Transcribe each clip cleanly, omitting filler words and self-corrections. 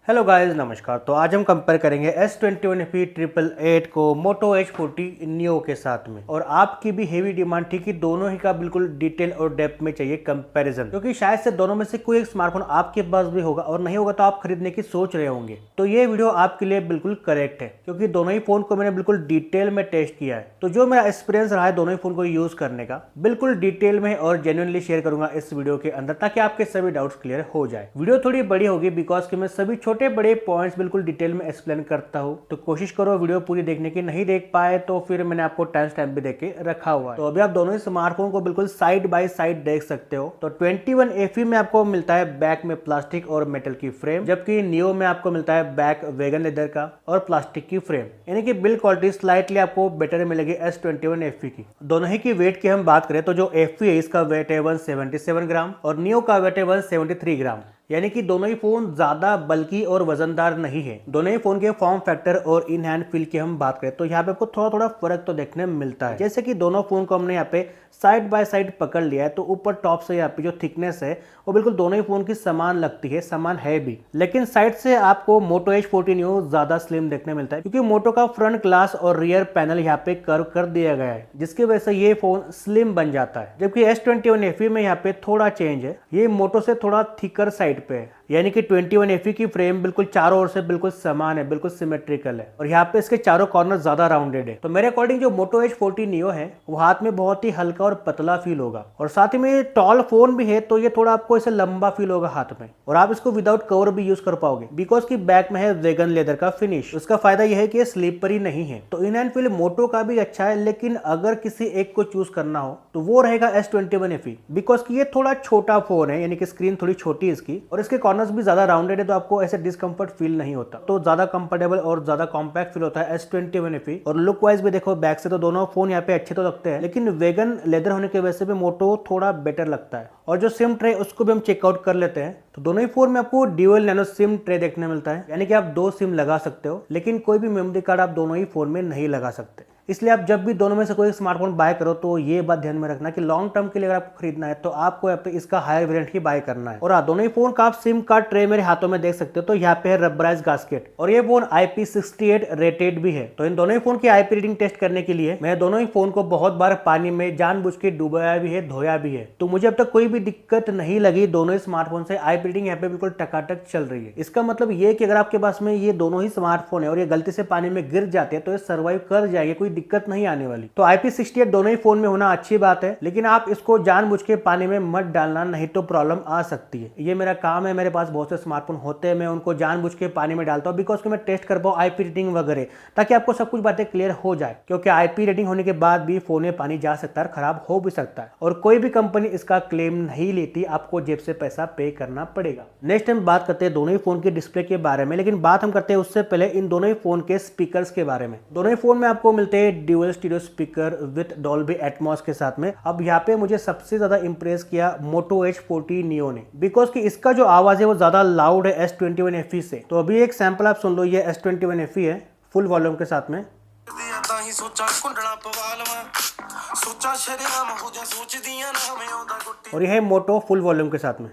Hello guys, नमस्कार। तो आज हम कंपेयर करेंगे S21FE 888 को Moto H40 Neo के साथ में। और आपकी भी हेवी डिमांड थी कि दोनों ही का बिल्कुल डिटेल और डेप्थ में चाहिए कंपैरिजन, क्योंकि शायद से दोनों में से कोई एक स्मार्टफोन आपके पास भी होगा और नहीं होगा तो आप खरीदने की सोच रहे होंगे। तो ये वीडियो आपके लिए बिल्कुल करेक्ट है, क्योंकि दोनों ही फोन को मैंने बिल्कुल डिटेल में टेस्ट किया है। तो जो मेरा एक्सपीरियंस रहा है दोनों ही फोन को यूज करने का, बिल्कुल डिटेल में और जेन्युइनली शेयर करूंगा इस वीडियो के अंदर, ताकि आपके सभी डाउट्स क्लियर हो जाए। वीडियो थोड़ी बड़ी होगी बिकॉज कि मैं सभी छोटे बड़े पॉइंट्स बिल्कुल डिटेल में एक्सप्लेन करता हूं। तो कोशिश करो वीडियो पूरी देखने की, नहीं देख पाए तो फिर मैंने आपको टाइम स्टैम्प भी देके रखा हुआ है। तो अभी आप दोनों ही स्मार्टफोन को बिल्कुल साइड बाय साइड देख सकते हो। तो 21FE में आपको मिलता है बैक में प्लास्टिक और मेटल की फ्रेम, जबकि नियो में आपको मिलता है बैक वेगन लेदर का और प्लास्टिक की फ्रेम, यानी कि बिल्ड क्वालिटी स्लाइटली आपको बेटर मिलेगी S21FE की। दोनों ही की वेट की हम बात करें तो जो FE है इसका वेट है 177 ग्राम और नियो का वेट है 173 ग्राम, यानी कि दोनों ही फोन ज्यादा बल्कि और वजनदार नहीं है। दोनों ही फोन के फॉर्म फैक्टर और इन हैंड फील की हम बात करें तो यहाँ पे आपको थोड़ा थोड़ा फर्क तो देखने मिलता है। जैसे कि दोनों फोन को हमने यहाँ पे साइड बाय साइड पकड़ लिया है तो ऊपर टॉप से यहाँ पे जो थिकनेस है वो बिल्कुल दोनों ही फोन की समान लगती है, समान है भी। लेकिन साइड से आपको Moto H40 Neo ज्यादा स्लिम देखने मिलता है, क्योंकि मोटो का फ्रंट ग्लास और रियर पैनल यहाँ पे कर्व कर दिया गया है, जिसकी वजह से ये फोन स्लिम बन जाता है। जबकि S21FE में यहाँ पे थोड़ा चेंज है, ये मोटो से थोड़ा थिकर साइड पे है, यानी कि 21FE की फ्रेम बिल्कुल चारों ओर से बिल्कुल समान है, बिल्कुल सिमेट्रिकल है और यहाँ पे इसके चारों कॉर्नर ज्यादा राउंडेड है। तो मेरे अकॉर्डिंग जो Moto H40 Neo है वो हाथ में बहुत ही हल्का और पतला फील होगा, और साथ ही में टॉल फोन भी है तो ये थोड़ा आपको इसे लंबा फील होगा हाथ में, और आप इसको विदाउट कवर भी यूज कर पाओगे बिकॉज की बैक में है वेगन लेदर का फिनिश। उसका फायदा यह है कि ये स्लीपरी नहीं है। तो इन हैंड फील मोटो का भी अच्छा है, लेकिन अगर किसी एक को चूज करना हो तो वो रहेगा S21FE, बिकॉज की ये थोड़ा छोटा फोन है, यानी कि स्क्रीन थोड़ी छोटी है इसकी और इसके कॉर्नर्स भी ज्यादा राउंडेड है, तो आपको ऐसे डिस्कंफर्ट फील नहीं होता। तो ज्यादा कंफर्टेबल और ज्यादा कॉम्पैक्ट फील होता है S21FE। और लुक वाइज भी देखो बैक से तो दोनों फोन यहाँ पे अच्छे तो लगते हैं, लेकिन वेगन लेदर होने की वजह से भी मोटो थोड़ा बेटर लगता है। और जो सिम ट्रे उसको भी हम चेकआउट कर लेते हैं। तो दोनों ही फोन में आपको ड्यूअल नैनो सिम ट्रे देखने मिलता है, यानी कि आप दो सिम लगा सकते हो, लेकिन कोई भी मेमोरी कार्ड आप दोनों ही फोन में नहीं लगा सकते। इसलिए आप जब भी दोनों में से कोई स्मार्टफोन बाय करो तो ये बात ध्यान में रखना कि लॉन्ग टर्म के लिए अगर आपको खरीदना है तो आपको यहाँ पे इसका हायर वेरिएंट ही बाय करना है। और हाँ, दोनों ही फोन का आप सिम कार्ड ट्रे मेरे हाथों में देख सकते हो, तो यहाँ पे है रबराइज गास्केट और ये फोन IP68 रेटेड भी है। तो इन दोनों ही फोन की IP रेटिंग टेस्ट करने के लिए मैं दोनों ही फोन को बहुत बार पानी में जानबूझ के डुबाया भी है, धोया भी है, तो मुझे अब तक कोई भी दिक्कत नहीं लगी। दोनों ही स्मार्टफोन से IP रेटिंग यहाँ पे बिल्कुल टकाटक चल रही है। इसका मतलब ये कि अगर आपके पास में ये दोनों ही स्मार्टफोन है और ये गलती से पानी में गिर जाते हैं तो ये सर्वाइव कर जाएंगे, कोई दिक्कत नहीं आने वाली। तो IP68 दोनों ही फोन में होना अच्छी बात है, लेकिन आप इसको जानबूझ के पानी में मत डालना, नहीं तो प्रॉब्लम आ सकती है। ये मेरा काम है, मेरे पास बहुत से स्मार्टफोन होते हैं, मैं उनको जानबूझ के पानी में डालता हूँ बिकॉज कि मैं टेस्ट कर पाऊँ IP रेटिंग वगैरह, ताकि आपको सब कुछ बातें क्लियर हो जाए। क्योंकि IP रेटिंग होने के बाद भी फोन में पानी जा सकता है, खराब हो भी सकता है, और कोई भी कंपनी इसका क्लेम नहीं लेती, आपको जेब से पैसा पे करना पड़ेगा। नेक्स्ट हम बात करते हैं दोनों ही फोन के डिस्प्ले के बारे में, लेकिन बात हम करते हैं उससे पहले इन दोनों ही फोन के स्पीकर्स के बारे में। दोनों ही फोन में आपको मिलते हैं dual stereo speaker with Dolby Atmos के साथ में। अब यहाँ पे मुझे सबसे ज्यादा इंप्रेस किया Moto H40 Neo ने, बिकॉज कि इसका जो आवाज है वो ज्यादा लाउड है S21FE से। तो अभी एक सैंपल आप सुन लो, ये S21FE है फुल वॉल्यूम के साथ में, और यह है मोटो फुल वॉल्यूम के साथ में।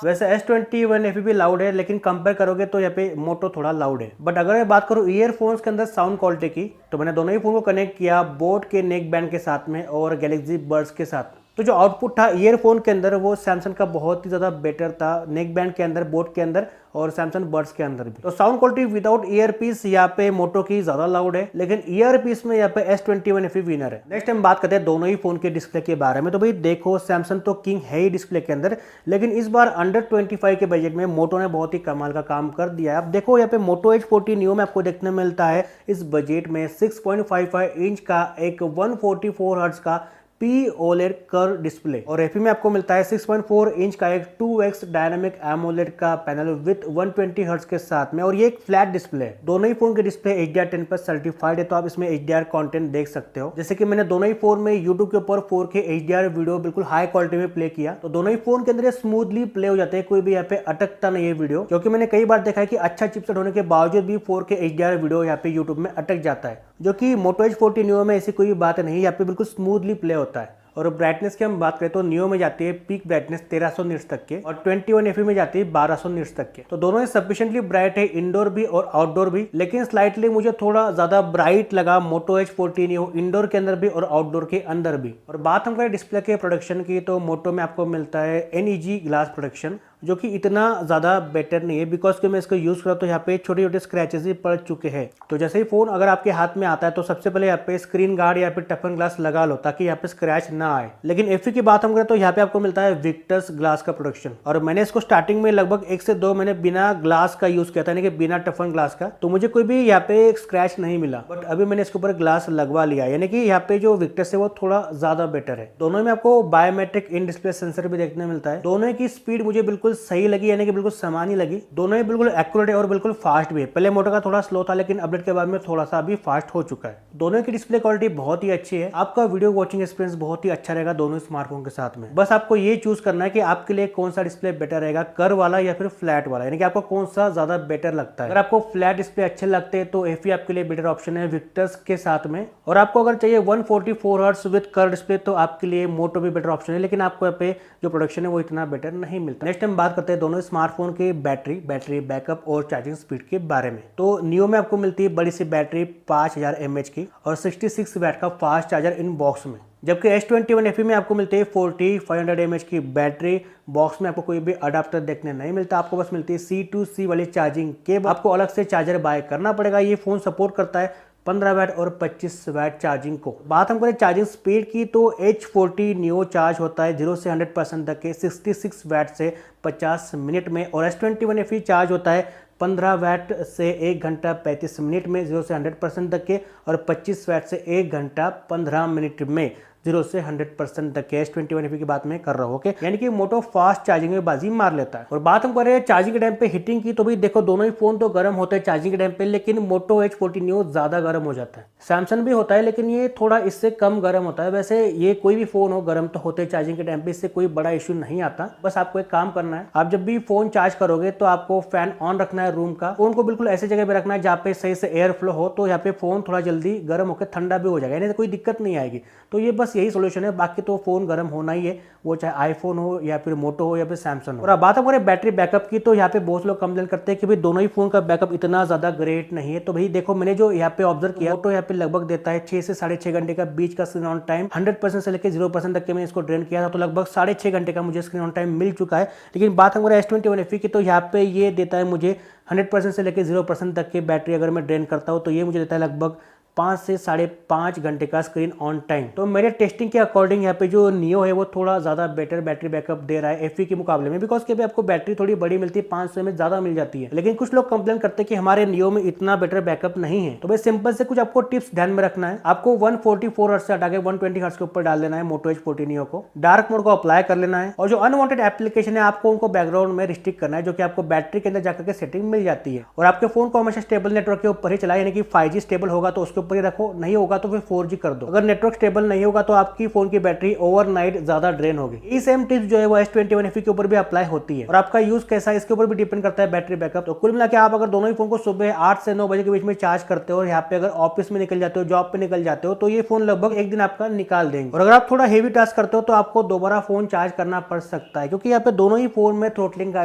वैसे S21FE भी लाउड है, लेकिन कंपेयर करोगे तो यहाँ पे मोटो थोड़ा लाउड है। बट अगर मैं बात करूँ ईयरफोन्स के अंदर साउंड क्वालिटी की, तो मैंने दोनों ही फोन को कनेक्ट किया बोट के नेक बैंड के साथ में और गैलेक्सी बड्स के साथ। तो जो आउटपुट था ईयरफोन के अंदर वो सैमसंग का बहुत ही ज्यादा बेटर था, नेक बैंड के अंदर, बोट के अंदर और सैमसंग बड्स के अंदर भी। तो साउंड क्वालिटी विदाउट ईयरपीस यहाँ पे मोटो की ज्यादा लाउड है, लेकिन ईयरपीस में यहाँ पे S21FE विनर है। नेक्स्ट हम बात करते हैं दोनों ही फोन के डिस्प्ले के बारे में। तो भाई देखो, सैमसंग तो किंग है ही डिस्प्ले के अंदर, लेकिन इस बार अंडर 25 के बजट में मोटो ने बहुत ही कमाल का काम कर दिया है। अब देखो यहाँ पे Moto H40 Neo में आपको देखने मिलता है इस बजट में 6.55 इंच का एक 144 हर्ट्ज का P OLED कर्व डिस्प्ले, और FE में आपको मिलता है 6.4 इंच का एक 2x डायनामिक AMOLED का पैनल विद 120 हर्ट्ज के साथ में, और ये एक फ्लैट डिस्प्ले है। दोनों ही फोन के डिस्प्ले HDR10 पर सर्टिफाइड है, तो आप इसमें HDR कंटेंट देख सकते हो। जैसे कि मैंने दोनों ही फोन में YouTube के ऊपर 4K HDR वीडियो बिल्कुल हाई क्वालिटी में प्ले किया, तो दोनों ही फोन के अंदर ये स्मूथली प्ले हो जाते हैं, कोई भी यहाँ पे अटकता नहीं है वीडियो। क्योंकि मैंने कई बार देखा है कि अच्छा चिपसेट होने के बावजूद भी 4K HDR वीडियो यहाँ पे YouTube में अटक जाता है, जो कि Moto H40 Neo में ऐसी कोई बात नहीं है, यहाँ पे बिल्कुल स्मूथली प्ले होता है। और ब्राइटनेस की हम बात करें तो नियो में जाती है पीक ब्राइटनेस 1300 निट्स तक के और 21 एफपी में जाती है 1200 निट्स तक के। तो दोनों ही सफिशिएंटली ब्राइट है इंडोर भी और आउटडोर भी, लेकिन स्लाइटली मुझे थोड़ा ज्यादा ब्राइट लगा मोटो H40 नियो इंडोर के अंदर भी और आउटडोर के अंदर भी। और बात हम करें डिस्प्ले के प्रोडक्शन की तो मोटो में आपको मिलता है NEG ग्लास प्रोडक्शन, जो कि इतना ज़्यादा बेटर नहीं है बिकॉज कि मैं इसको यूज़ करा तो यहाँ पे छोटे छोटे स्क्रैचेस भी पड़ चुके हैं। तो जैसे ही फ़ोन अगर आपके हाथ में आता है तो सबसे पहले यहाँ पे स्क्रीन गार्ड या फिर टफन ग्लास लगा लो ताकि यहाँ पे स्क्रैच ना आए। लेकिन एफई की बात हम करें तो यहाँ पे आपको मिलता है विक्टर्स ग्लास का प्रोडक्शन, और मैंने इसको स्टार्टिंग में लगभग 1 से 2 महीने बिना ग्लास का यूज़ किया था, यानी कि बिना टफन ग्लास का, तो मुझे कोई भी यहाँ पे स्क्रैच नहीं मिला। बट अभी मैंने इसके ऊपर ग्लास लगवा लिया, यानी कि यहाँ पे जो विक्टर्स है वो थोड़ा ज़्यादा बेटर है। दोनों में आपको बायोमेट्रिक इन डिस्प्ले सेंसर भी देखने मिलता है। दोनों की स्पीड मुझे बिल्कुल सही लगी, यानी कि बिल्कुल समान ही लगी। दोनों ही बिल्कुल एक्यूरेट है और बिल्कुल फास्ट भी है। पहले मोटो का थोड़ा स्लो था लेकिन अपडेट के बाद में थोड़ा सा अभी फास्ट हो चुका है। दोनों की डिस्प्ले क्वालिटी बहुत ही अच्छी है। आपका वीडियो वॉचिंग एक्सपीरियंस बहुत ही अच्छा रहेगा दोनों स्मार्टफोन के साथ में। बस आपको ये चूज करना है कि आपके लिए कौन सा डिस्प्ले बेटर रहेगा, कर्व वाला या फिर फ्लैट वाला, यानी कि आपको कौन सा ज्यादा बेटर लगता है। अगर आपको फ्लैट डिस्प्ले अच्छे लगते हैं तो एफई आपके लिए बेटर ऑप्शन है विक्टर्स के साथ में, और आपको अगर चाहिए 144 हर्ट्ज विद कर्व डिस्प्ले तो आपके लिए मोटो भी बेटर ऑप्शन है, लेकिन आपको यहाँ पे जो प्रोडक्शन है वो इतना बेटर नहीं मिलता। नेक्स्ट हम बात करते हैं दोनों स्मार्टफोन के बैटरी बैकअप और चार्जिंग स्पीड के बारे में। तो नियो में आपको मिलती है बड़ी सी बैटरी 5000 mAh की और 66 वैट का फास्ट चार्जर इन बॉक्स में, जबकि S21 FE में आपको मिलती है 4500 mAh की बैटरी। बॉक्स में आपको कोई भी अडाप्टर देखने नहीं मिलता, आपको बस मिलती है C2C वाली चार्जिंग केबल। आपको अलग से चार्जर बाय करना पड़ेगा। ये फोन सपोर्ट करता है 15 वैट और 25 वैट चार्जिंग को। बात हम करें चार्जिंग स्पीड की तो H40 नियो चार्ज होता है 0 से 100% तक के 66 वैट से 50 मिनट में, और S21 FE चार्ज होता है 15 वैट से 1 घंटा 35 मिनट में 0 से 100% तक के, और 25 वैट से 1 घंटा 15 मिनट में 0 से 100% तक के। S21 FE की बात मैं कर रहा हूँ, ओके, यानी कि मोटो फास्ट चार्जिंग में बाजी मार लेता है। और बात हम कर रहे हैं चार्जिंग के टाइम पे हीटिंग की, तो भाई देखो दोनों ही फोन तो गर्म होते हैं चार्जिंग के टाइम पे, लेकिन मोटो H40 नियो ज्यादा गर्म हो जाता है। सैमसंग भी होता है लेकिन ये थोड़ा इससे कम गर्म होता है। वैसे ये कोई भी फोन हो गर्म तो होते हैं चार्जिंग के टाइम पे, इससे कोई बड़ा इश्यू नहीं आता। बस आपको एक काम करना है, आप जब भी फोन चार्ज करोगे तो आपको फैन ऑन रखना है रूम का, फोन को बिल्कुल ऐसी जगह पे रखना है जहाँ पे सही से एयर फ्लो हो, तो यहाँ पे फोन थोड़ा जल्दी गर्म होकर ठंडा भी हो जाएगा, यानी कोई दिक्कत नहीं आएगी। तो ये बस यही सोल्यूशन है, बाकी तो फोन गर्म होना ही है, वो चाहे आईफोन हो या फिर मोटो हो या फिर सैमसंग हो। और अब बात करें बैटरी बैकअप की तो यहाँ पे बहुत लोग कंप्लेन करते हैं कि भाई दोनों ही फोन का बैकअप इतना ज्यादा ग्रेट नहीं है। तो भाई देखो मैंने जो यहाँ पे ऑब्जर्व किया तो यहाँ पे लगभग देता है 6 से 6.5 घंटे का बीच का स्क्रीन ऑन टाइम। 100% से लेकर 0% तक के मैंने इसको ड्रेन किया था तो लगभग 6.5 घंटे का मुझे स्क्रीन ऑन टाइम मिल चुका है। लेकिन बात हमारे S21 FE की तो यहाँ पे ये देता है मुझे 100% से लेकर 0% तक की बैटरी अगर मैं ड्रेन करता हूँ तो ये मुझे देता है लगभग 5 से 5.5 घंटे का स्क्रीन ऑन टाइम। तो मेरे टेस्टिंग के अकॉर्डिंग यहाँ पे जो नियो है वो थोड़ा ज्यादा बेटर बैटरी बैकअप दे रहा है एफई के मुकाबले में, बिकॉज के भी आपको बैटरी थोड़ी बड़ी मिलती है, 500 mAh ज्यादा मिल जाती है। लेकिन कुछ लोग कंप्लेन करते हैं कि हमारे नियो में इतना बेटर बैकअप नहीं है। तो भाई सिंपल से कुछ आपको टिप्स ध्यान में रखना है, आपको 144 हर्ट्ज से हटा के 120 हर्ट्ज के ऊपर डाल देना है मोटो H40 नियो को, डार्क मोड को अप्लाई कर लेना है, और जो अनवांटेड एप्लीकेशन है आपको उनको बैकग्राउंड में रिस्ट्रिक्ट करना है, जो कि आपको बैटरी के अंदर जाकर के सेटिंग मिल जाती है। और आपके फोन को हमेशा स्टेबल नेटवर्क के ऊपर ही चलाए, यानी कि 5G स्टेबल होगा तो उसके ऊपर ही रखो, नहीं होगा तो फिर 4G कर दो। अगर नेटवर्क स्टेबल नहीं होगा तो आपकी फोन की बैटरी ओवरनाइट ज्यादा ड्रेन होगी। ये सेम टिप्स जो है वो S21 FE के ऊपर भी अप्लाई होती है, और आपका यूज कैसा है इसके ऊपर भी डिपेंड करता है बैटरी बैकअप। तो कुल मिला के आप अगर दोनों ही फोन को सुबह 8 से 9 बजे के बीच में चार्ज करते हो और यहाँ पे अगर ऑफिस में निकल जाते हो, जॉब पे निकल जाते हो, तो ये फोन लगभग एक दिन आपका निकाल देंगे। और अगर आप थोड़ा हेवी टास्क करते हो तो आपको दोबारा फोन चार्ज करना पड़ सकता है, क्योंकि यहाँ पे दोनों ही फोन में थ्रोटलिंग का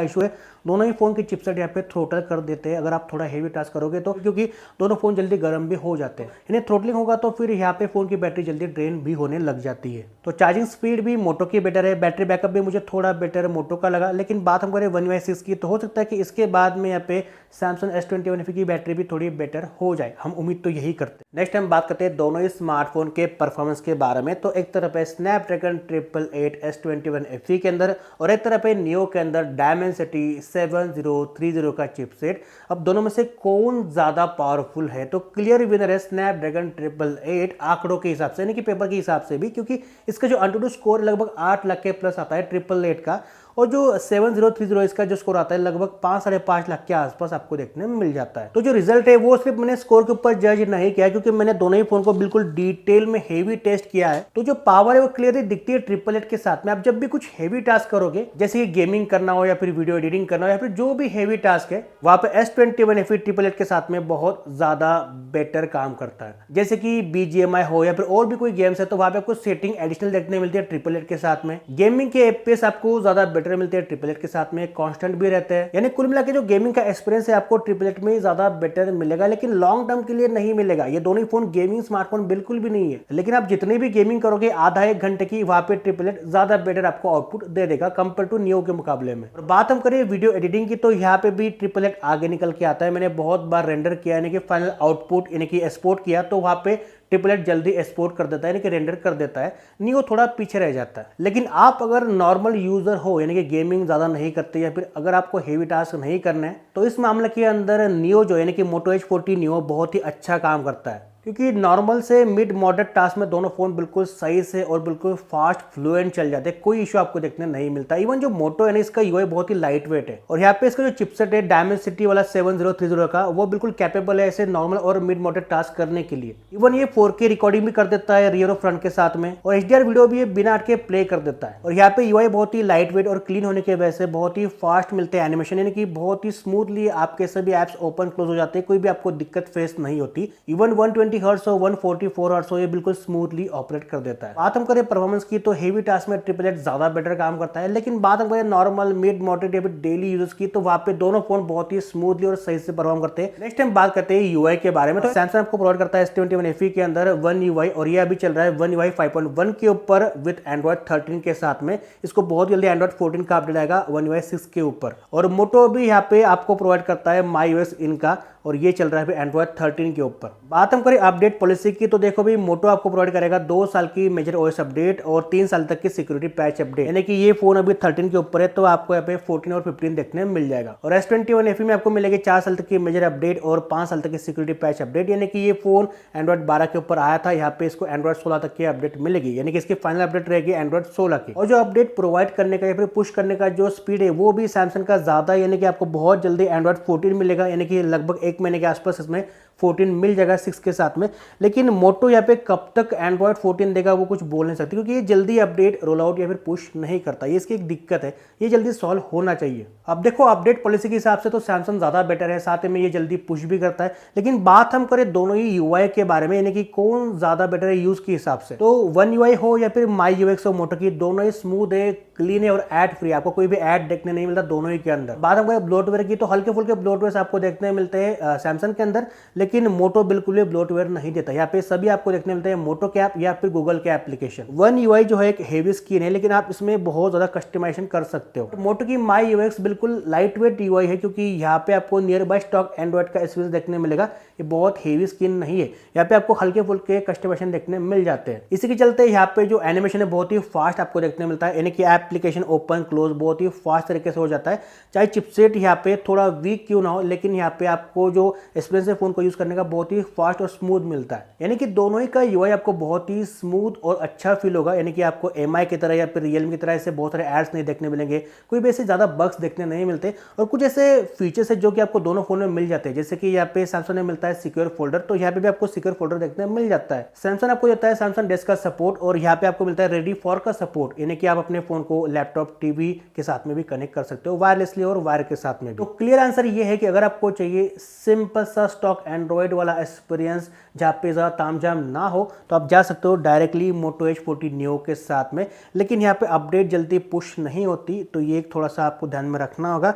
इशू है। दोनों ही फोन की चिपसेट यहाँ पे थ्रोटल कर देते हैं अगर आप थोड़ा हेवी टास्क करोगे तो, क्योंकि दोनों फोन जल्दी गर्म भी हो जाते हैं। इन्हें थ्रोटलिंग होगा तो फिर यहाँ पे फोन की बैटरी जल्दी ड्रेन भी होने लग जाती है। तो चार्जिंग स्पीड भी मोटो की बेटर है, बैटरी बैकअप भी मुझे थोड़ा बेटर मोटो का लगा। लेकिन बात हम करें One UI 6 की तो हो सकता है कि इसके बाद में यहाँ पे सैमसंग S21 FE की बैटरी भी थोड़ी बेटर हो जाए, हम उम्मीद तो यही करते हैं। नेक्स्ट हम बात करते हैं दोनों ही स्मार्टफोन के परफॉर्मेंस के बारे में। तो एक तरफ है स्नैपड्रैगन 888 S21 FE के अंदर, और एक तरफ है नियो के अंदर डायमेंसिटी 7030 का चिपसेट। अब दोनों में से कौन ज्यादा पावरफुल है, तो क्लियर विनर है स्नैपड्रैगन 888 आंकड़ों के हिसाब से, यानी कि पेपर के हिसाब से भी, क्योंकि इसका जो AnTuTu स्कोर लगभग 8 लाख के प्लस आता है 888 का, और जो 7030 इसका जो स्कोर आता है लगभग 5-5.5 लाख के आसपास आपको देखने में मिल जाता है। तो जो रिजल्ट है वो सिर्फ मैंने स्कोर के ऊपर जज नहीं किया, क्योंकि मैंने दोनों ही फोन को बिल्कुल डिटेल में हेवी टेस्ट किया है। तो जो पावर है वो क्लियरली दिखती है 888 के साथ में। आप जब भी कुछ हेवी टास्क करोगे, जैसे कि गेमिंग करना हो या फिर वीडियो एडिटिंग करना हो या फिर जो भी हेवी टास्क है, वहां पे S21 FE 888 के साथ में बहुत ज्यादा बेटर काम करता है। जैसे कि BGMI हो या फिर और भी कोई गेम्स है, तो वहां पे आपको सेटिंग एडिशनल देखने मिलती है 888 के साथ में। गेमिंग के FPS आपको ज्यादा बेटर मिलते हैं 888 के साथ में, कांस्टेंट भी रहते हैं। यानी कुल मिलाकर जो गेमिंग का एक्सपीरियंस है आपको 888 में ज्यादा बेटर मिलेगा, लेकिन लॉन्ग टर्म के लिए नहीं मिलेगा। ये दोनों फोन गेमिंग स्मार्टफोन बिल्कुल भी नहीं है, लेकिन आप जितनी भी गेमिंग करोगे आधा 1 घंटे की, वहां पे 888 ज्यादा बेटर आपको आउटपुट दे देगा कंपेयर टू नियो के मुकाबले में। और बात हम करें वीडियो एडिटिंग की, तो यहाँ पे भी 888 आगे निकल के आता है। मैंने बहुत बार रेंडर किया, यानी कि फाइनल आउटपुट यानी कि एक्सपोर्ट किया, तो वहां पे 888 जल्दी एक्सपोर्ट कर देता है, यानी कि रेंडर कर देता है। नियो थोड़ा पीछे रह जाता है। लेकिन आप अगर नॉर्मल यूजर हो, यानी कि गेमिंग ज्यादा नहीं करते या फिर अगर आपको हेवी टास्क नहीं करने हैं, तो इस मामले के अंदर नियो जो यानी कि मोटो H40 नियो बहुत ही अच्छा काम करता है, क्योंकि नॉर्मल से मिड मॉडरेट टास्क में दोनों फोन बिल्कुल सही से और बिल्कुल फास्ट फ्लुएंट चल जाते हैं, कोई इशू आपको देखने नहीं मिलता। इवन जो मोटो है ना, इसका यूआई बहुत ही लाइट वेट है, और यहाँ पे इसका जो चिपसेट है डायमेंसिटी वाला 7030 का, वो बिल्कुल कैपेबल है ऐसे नॉर्मल और मिड मॉडरेट टास्क करने के लिए। इवन ये 4K रिकॉर्डिंग भी कर देता है रियर और फ्रंट के साथ में, और HDR वीडियो भी ये बिना अटके प्ले कर देता है। और यहाँ पे यूआई बहुत ही लाइट वेट और क्लीन होने की वजह से बहुत ही फास्ट मिलते हैं एनिमेशन, यानी कि बहुत ही स्मूथली आपके सभी एप्स ओपन क्लोज हो जाते हैं, कोई भी आपको दिक्कत फेस नहीं होती। इवन 120 हर्ट्ज और 144 हर्ट्ज ये बिल्कुल स्मूथली ऑपरेट कर देता है। बात हम करें परफॉर्मेंस की, तो हेवी टास्क में 888 ज्यादा बेटर काम करता है, लेकिन बात हम करें नॉर्मल मिड मॉडरेट या फिर डेली यूजर्स की, तो वहां पे दोनों फोन बहुत ही स्मूथली और सही से परफॉर्म करते हैं। नेक्स्ट टाइम बात करते हैं यूआई के बारे में, तो सैमसंग आपको प्रोवाइड करता है S21 FE के अंदर One UI, और ये अभी चल रहा है One UI 5.1 के ऊपर विद Android 13 के साथ में। इसको बहुत जल्दी Android 14 का अपडेट आएगा One UI 6 के ऊपर। और मोटो भी यहाँ पे आपको प्रोवाइड करता है MyOS इन का, और ये चल रहा है Android 13 के ऊपर। बात हम करें अपडेट पॉलिसी की, तो देखो भाई मोटो आपको प्रोवाइड करेगा 2 साल की मेजर OS अपडेट और 3 साल तक की सिक्योरिटी पैच अपडेट, यानी कि ये फोन अभी 13 के ऊपर है, तो आपको यहाँ पे 14 और 15 देखने में मिल जाएगा। और S21 FE में आपको मिलेगी 4 साल तक की मेजर अपडेट और 5 साल तक की सिक्योरिटी पैच अपडेट, यानी कि ये फोन Android 12 के ऊपर आया था, यहाँ पे इसको Android 16 तक की अपडेट मिलेगी, यानी कि इसकी फाइनल अपडेट रहेगी Android 16 की। और जो अपडेट प्रोवाइड करने का या फिर पुश करने का जो स्पीड है वो भी सैमसंग का ज्यादा, यानी कि आपको बहुत जल्दी Android 14 मिलेगा, यानी कि लगभग 1 महीने के आसपास इसमें 14 मिल जाएगा 6 के साथ में। लेकिन मोटो यहाँ पे कब तक Android 14 देगा वो कुछ बोल नहीं सकती, क्योंकि ये जल्दी अपडेट रोल आउट या फिर पुश नहीं करता, ये इसकी एक दिक्कत है, ये जल्दी सॉल्व होना चाहिए। अब देखो अपडेट पॉलिसी के हिसाब से तो सैमसंग ज्यादा बेटर है, साथ में ये जल्दी पुश भी करता है। लेकिन बात हम करें दोनों ही यूआई के बारे में, यानी कि कौन ज्यादा बेटर है यूज के हिसाब से, तो One UI हो या फिर MyUX हो मोटो की, दोनों ही स्मूथ है, क्लीन है और एड फ्री, आपको कोई भी एड देखने नहीं मिलता दोनों ही के अंदर। बात हम करें ब्लोटवेयर की, तो हल्के फुल्के ब्लोटवेयर आपको देखने मिलते हैं सैमसंग के अंदर, लेकिन मोटो बिल्कुल भी ब्लोटवेयर नहीं देता। यहाँ पे सभी आपको देखने मिलते हैं मोटो के ऐप या फिर गूगल के एप्लीकेशन। One UI जो है एक हेवी स्क्रीन है, लेकिन आप इसमें बहुत ज्यादा कस्टमाइजेशन कर सकते हो। मोटो की MyUX बिल्कुल लाइट वेट UI है, क्योंकि यहाँ पे आपको नियर बाय स्टॉक एंड्रॉइड का एक्सपीरियंस देखने मिलेगा, ये बहुत हेवी स्क्रीन नहीं है, यहाँ पे आपको हल्के फुल्के कस्टमाइजेशन देखने मिल जाते हैं। इसी के चलते यहाँ पे जो एनिमेशन है बहुत ही फास्ट आपको देखने मिलता है, यानी कि एप्लीकेशन ओपन क्लोज बहुत ही फास्ट तरीके से हो जाता है। चाहे चिपसेट यहाँ पे थोड़ा वीक क्यों ना हो, लेकिन यहाँ पे आपको जो एक्सपीरियंस है फोन को यूज करने का बहुत ही फास्ट और स्मूथ मिलता है, यानी कि दोनों ही का यूआई आपको बहुत ही स्मूथ और अच्छा फील होगा। यानी कि आपको MI की तरह या फिर रियलमी की तरह ऐसे बहुत सारे एड्स नहीं देखने मिलेंगे, कोई भी ऐसे ज्यादा बग्स देखने नहीं मिलते, और कुछ ऐसे फीचर्स है जो कि आपको दोनों फोन में मिल जाते हैं। जैसे कि यहाँ पे सैमसंग में मिलता है सिक्योर फोल्डर, तो यहाँ पे भी आपको सिक्योर फोल्डर देखने मिल जाता है। सैमसंग आपको देता है सैमसंग डेस्क का सपोर्ट, और यहाँ पे आपको मिलता है रेडी फॉर का सपोर्ट, यानी कि आप अपने फोन को लैपटॉप टीवी के साथ में भी कनेक्ट कर सकते हो वायरलेसली और वायर के साथ में। तो क्लियर आंसर ये है कि अगर आपको चाहिए सिंपल सा स्टॉक एंड्रॉइड वाला एक्सपीरियंस जहाँ पे ज़्यादा तामझाम ना हो, तो आप जा सकते हो डायरेक्टली मोटो H40 नियो के साथ में। लेकिन यहाँ पे अपडेट जल्दी पुश नहीं होती, तो ये एक थोड़ा सा आपको ध्यान में रखना होगा,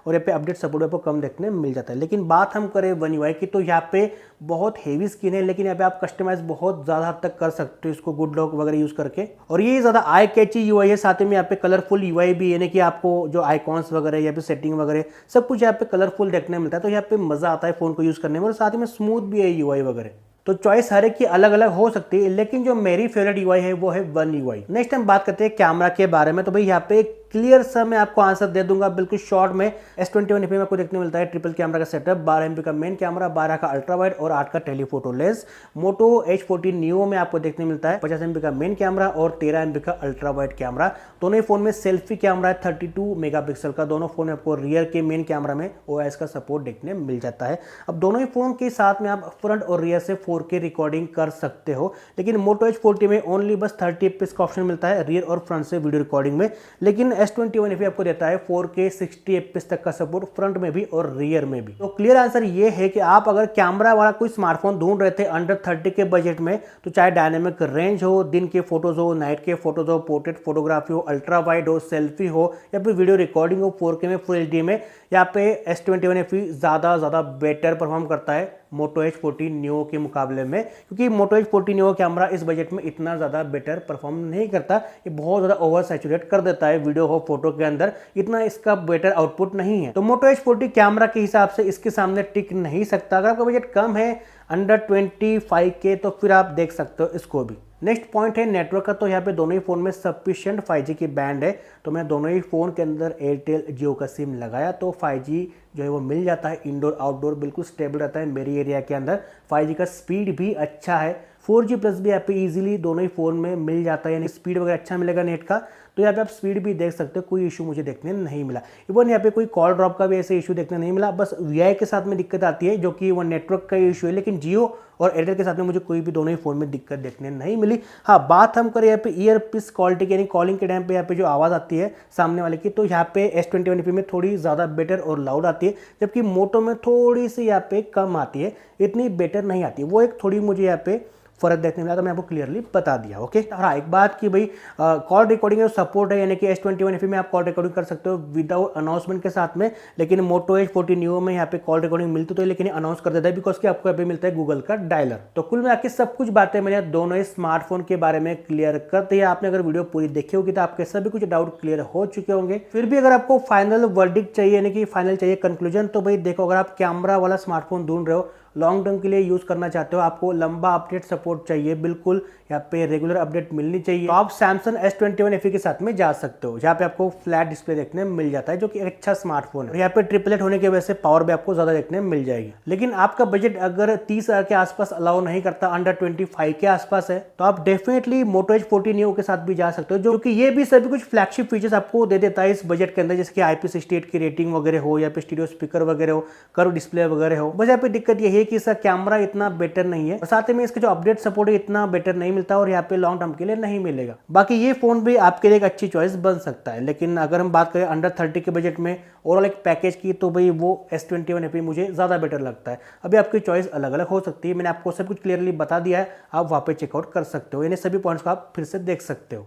और यहाँ पे अपडेट सपोर्ट आपको कम देखने मिल जाता है। लेकिन बात हम करें One UI की, तो यहाँ पे बहुत हेवी स्क्रीन है, लेकिन यहाँ पे आप कस्टमाइज बहुत ज़्यादा हद तक कर सकते हो इसको गुड लॉक वगैरह यूज़ करके, और ये ज़्यादा आई कैची यूआई है। साथ में यहाँ पे कलरफुल यूआई भी, यानी कि आपको जो आइकॉन्स वगैरह या फिर सेटिंग वगैरह सब कुछ यहाँ पे कलरफुल देखने मिलता है, तो यहाँ पे मज़ा आता है फ़ोन को यूज़ करने में, और साथ में स्मूथ भी है यूआई वगैरह। तो चॉइस हर एक की अलग अलग हो सकती है, लेकिन जो मेरी फेवरेट यूआई है वो है One UI। नेक्स्ट हम बात करते हैं कैमरा के बारे में, तो भाई यहाँ पे क्लियर सा मैं आपको आंसर दे दूंगा बिल्कुल शॉर्ट में। S21 में आपको देखने मिलता है ट्रिपल कैमरा का सेटअप, 12 MP का मेन कैमरा, 12 का अल्ट्रा वाइड और 8 का टेलीफोटो लेंस। मोटो H40 Neo में आपको देखने मिलता है 50 MP का मेन कैमरा और 13 MP का अल्ट्रा वाइड कैमरा। दोनों ही फोन में सेल्फी कैमरा है 32 मेगापिक्सल का। दोनों फोन में आपको रियर के मेन कैमरा में OIS का सपोर्ट देखने मिल जाता है। अब दोनों ही फोन के साथ में आप फ्रंट और रियर से 4K रिकॉर्डिंग कर सकते हो, लेकिन मोटो H40 में ओनली बस 30 fps का ऑप्शन मिलता है रियर और फ्रंट से वीडियो रिकॉर्डिंग में, लेकिन S21 आपको देता है 4K 60 fps तक का सपोर्ट फ्रंट में भी और रियर में भी। तो क्लियर आंसर ये है कि आप अगर कैमरा वाला कोई स्मार्टफोन ढूंढ रहे थे अंडर 30 के बजट में, तो चाहे डायनेमिक रेंज हो, दिन के फोटोज हो, नाइट के फोटोज हो, पोर्ट्रेट फोटोग्राफी हो, अल्ट्रा वाइड हो, सेल्फी हो या फिर वीडियो रिकॉर्डिंग हो 4K में फुल HD में, यहाँ पे S21 FE ज़्यादा बेटर परफॉर्म करता है मोटो H40 Neo के मुकाबले में, क्योंकि मोटो H40 Neo कैमरा इस बजट में इतना ज़्यादा बेटर परफॉर्म नहीं करता। ये बहुत ज़्यादा ओवर सैचुरेट कर देता है वीडियो हो फोटो के अंदर, इतना इसका बेटर आउटपुट नहीं है। तो मोटो H40 कैमरा के हिसाब से इसके सामने टिक नहीं सकता। अगर आपका बजट कम है अंडर 25K तो फिर आप देख सकते हो इसको भी। नेक्स्ट पॉइंट है नेटवर्क का। तो यहाँ पे दोनों ही फोन में सफिशिएंट 5G की बैंड है, तो मैं दोनों ही फोन के अंदर एयरटेल जियो का सिम लगाया तो 5G जो है वो मिल जाता है। इंडोर आउटडोर बिल्कुल स्टेबल रहता है मेरी एरिया के अंदर। 5G का स्पीड भी अच्छा है, 4G प्लस भी यहाँ पे इजीली दोनों ही फोन में मिल जाता है, यानी स्पीड वगैरह अच्छा मिलेगा नेट का। तो यहाँ पे आप स्पीड भी देख सकते हो, कोई इशू मुझे देखने नहीं मिला। इवन यहाँ पे कोई कॉल ड्रॉप का भी ऐसे इशू देखने नहीं मिला। बस VI के साथ में दिक्कत आती है जो कि वो नेटवर्क का इशू है, लेकिन जियो और एयरटेल के साथ में मुझे कोई भी दोनों ही फोन में दिक्कत देखने नहीं मिली। हाँ, बात हम करें यहाँ पे ईयरपीस क्वालिटी की, यानी कॉलिंग के टाइम पे यहाँ पे जो आवाज़ आती है सामने वाले की, तो यहाँ पे S21 FE में थोड़ी ज़्यादा बेटर और लाउड आती है, जबकि मोटो में थोड़ी सी यहाँ पे कम आती है, इतनी बेटर नहीं आती है। वो एक थोड़ी मुझे यहाँ पे फर्क देखने मिला, तो मैं आपको क्लियरली बता दिया। ओके, हाँ, एक बात की भाई कॉल रिकॉर्डिंग का सपोर्ट है, यानी कि S21 FE में आप कॉल रिकॉर्डिंग कर सकते हो विदाउट अनाउंसमेंट के साथ में, लेकिन मोटो H40 Neo में यहाँ पे कॉल रिकॉर्डिंग मिलती तो है, लेकिन अनाउंस कर देता है बिकॉज कि आपको यहाँ पे मिलता है गूगल का डायलर। तो कुल मिला के सब कुछ बातें मैंने दोनों ही स्मार्टफोन के बारे में क्लियर कर दी है। आपने अगर वीडियो पूरी देखी होगी तो आपके सभी कुछ डाउट क्लियर हो चुके होंगे। फिर भी अगर आपको फाइनल वर्डिक्ट चाहिए, यानी कि फाइनल चाहिए कंक्लूजन, तो भाई देखो, अगर आप कैमरा वाला स्मार्टफोन ढूंढ रहे हो, लॉन्ग टर्म के लिए यूज करना चाहते हो, आपको लंबा अपडेट सपोर्ट चाहिए, बिल्कुल यहाँ पे रेगुलर अपडेट मिलनी चाहिए, तो आप सैमसंग S21 FE के साथ में जा सकते हो, जहाँ पे आपको फ्लैट डिस्प्ले देखने मिल जाता है, जो कि अच्छा स्मार्टफोन है। यहाँ पे ट्रिपलेट होने की वजह से पावर भी आपको ज्यादा देखने मिल जाएगी। लेकिन आपका बजट अगर 30,000 के आसपास अलाउ नहीं करता, अंडर 25 के आसपास है, तो आप डेफिनेटली मोटो H40 Neo के साथ भी जा सकते हो, जो कि ये भी सभी कुछ फ्लैगशिप फीचर्स आपको दे देता है इस बजट के अंदर, जैसे कि IP68 की रेटिंग वगैरह हो, या फिर स्टीरियो स्पीकर वगैरह हो, कर्व डिस्प्ले वगैरह हो। बस यहाँ पे दिक्कत यही है कि इसका कैमरा इतना बेटर नहीं है, और साथ में इसका जो अपडेट सपोर्ट है इतना बेटर नहीं मिलता, और यहाँ पे लॉन्ग टर्म के लिए नहीं मिलेगा। बाकी ये फोन भी आपके लिए एक अच्छी चॉइस बन सकता है। लेकिन अगर हम बात करें अंडर 30 के बजट में ओवरऑल एक पैकेज की, तो भाई वो S21 FE मुझे ज्यादा बेटर लगता है। अभी आपकी चॉइस अलग अलग हो सकती है, मैंने आपको सब कुछ क्लियरली बता दिया है, आप वहां पे चेकआउट कर सकते हो, यानी सभी पॉइंट्स को आप फिर से देख सकते हो।